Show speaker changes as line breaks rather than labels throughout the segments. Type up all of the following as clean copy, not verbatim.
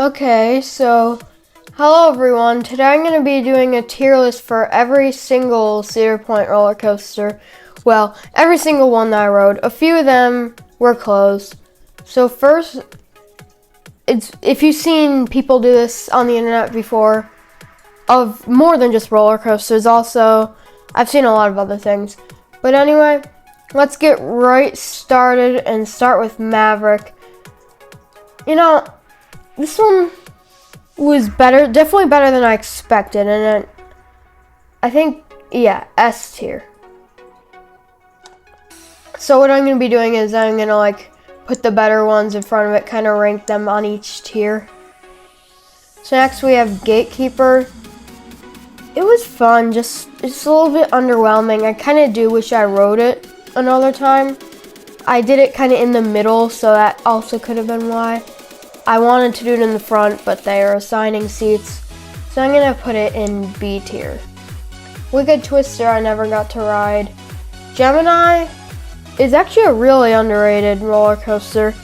Okay, so hello everyone. Today I'm going to be doing a tier list for every single Cedar Point roller coaster. Well, every single one that I rode. A few of them were closed. So first, if you've seen people do this on the internet before, of more than just roller coasters, also I've seen a lot of other things. But anyway, let's get right started and start with Maverick. You know, this one was better, definitely better than I expected, and I think, yeah, S tier. So what I'm going to be doing is I'm going to put the better ones in front of it, kind of rank them on each tier. So next we have Gatekeeper. It was fun, just it's a little bit underwhelming. I kind of do wish I rode it another time. I did it kind of in the middle, so that also could have been why. I wanted to do it in the front, but they are assigning seats, so I'm going to put it in B tier. Wicked Twister, I never got to ride. Gemini is actually a really underrated roller coaster.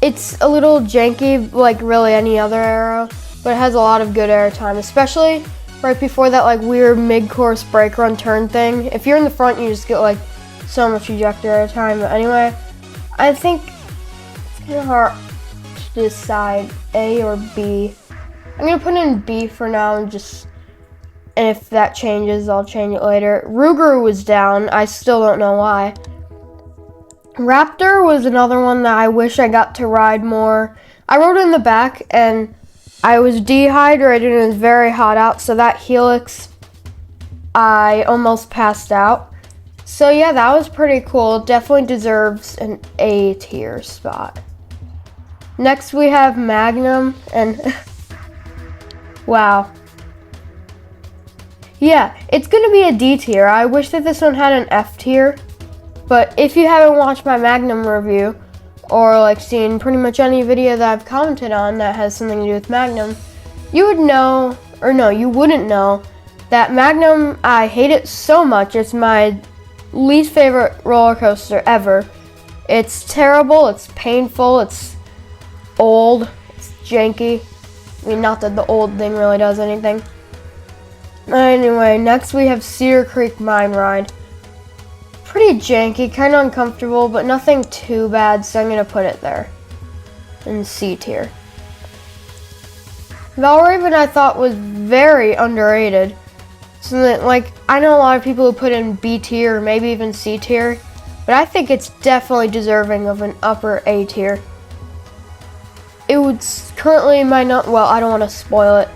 It's a little janky like really any other arrow, but it has a lot of good airtime, especially right before that weird mid-course brake run turn thing. If you're in the front, you just get so much ejector airtime. But anyway, I think it's kind of hard to decide A or B. I'm gonna put in B for now, and if that changes, I'll change it later. Ruger was down. I still don't know why. Raptor was another one that I wish I got to ride more. I rode in the back, and I was dehydrated and it was very hot out, so that Helix, I almost passed out. So yeah, that was pretty cool. It definitely deserves an A tier spot. Next we have Magnum, and wow. Yeah, it's gonna be a D tier. I wish that this one had an F tier, but if you haven't watched my Magnum review, or seen pretty much any video that I've commented on that has something to do with Magnum, you would know, or no, you wouldn't know, that Magnum, I hate it so much. It's my least favorite roller coaster ever. It's terrible, it's painful, it's old, it's janky. I mean, not that the old thing really does anything. Anyway, next we have Cedar Creek Mine Ride. Pretty janky, kind of uncomfortable, but nothing too bad, so I'm going to put it there in C tier. Valraven I thought was very underrated. So that, I know a lot of people who put in B tier or maybe even C tier, but I think it's definitely deserving of an upper A tier. It would currently I don't want to spoil it,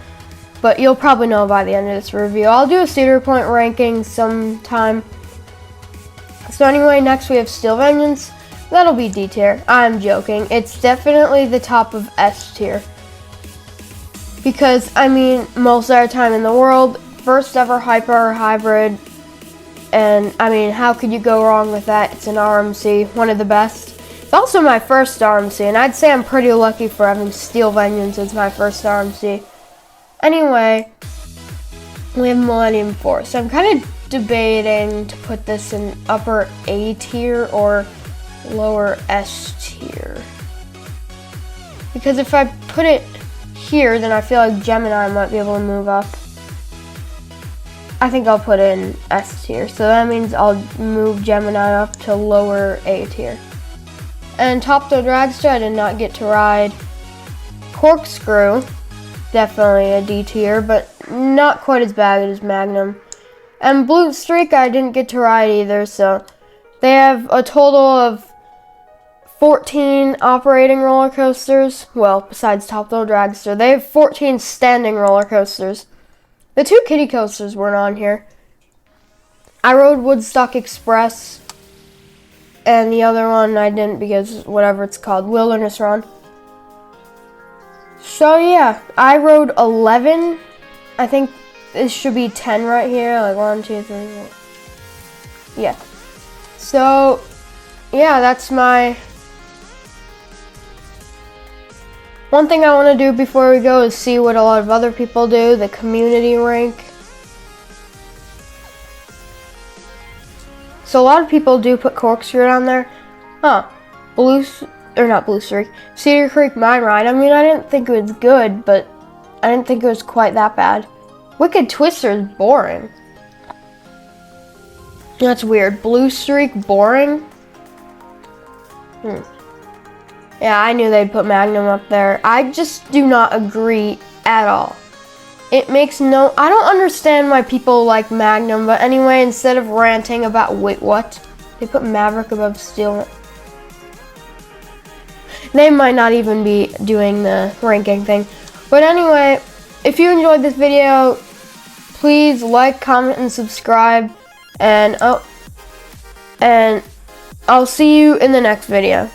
but you'll probably know by the end of this review. I'll do a Cedar Point ranking sometime. So anyway, next we have Steel Vengeance. That'll be D tier. I'm joking. It's definitely the top of S tier. Because, I mean, most of our time in the world, first ever hyper hybrid. And, I mean, how could you go wrong with that? It's an RMC, one of the best. It's also my first RMC, and I'd say I'm pretty lucky for having Steel Vengeance as my first RMC. Anyway, we have Millennium Force. I'm kind of debating to put this in upper A tier or lower S tier. Because if I put it here, then I feel like Gemini might be able to move up. I think I'll put it in S tier. So that means I'll move Gemini up to lower A tier. And Top Thrill Dragster, I did not get to ride. Corkscrew, definitely a D tier, but not quite as bad as Magnum. And Blue Streak, I didn't get to ride either, so they have a total of 14 operating roller coasters. Well, besides Top Thrill Dragster, they have 14 standing roller coasters. The 2 kiddie coasters weren't on here. I rode Woodstock Express, and the other one I didn't because whatever it's called, Wilderness Run. So yeah, I rode 11. I think this should be 10 right here, 1, 2, 3, 4. Yeah. So, yeah, that's my... One thing I want to do before we go is see what a lot of other people do, the community rank. So a lot of people do put Corkscrew on there. Huh. or not Blue Streak, Cedar Creek Mine Ride. I mean, I didn't think it was good, but I didn't think it was quite that bad. Wicked Twister is boring. That's weird. Blue Streak, boring? Yeah, I knew they'd put Magnum up there. I just do not agree at all. It makes no... I don't understand why people like Magnum, but anyway, instead of ranting about... Wait, what? They put Maverick above Steel. They might not even be doing the ranking thing. But anyway, if you enjoyed this video, please like, comment, and subscribe. And I'll see you in the next video.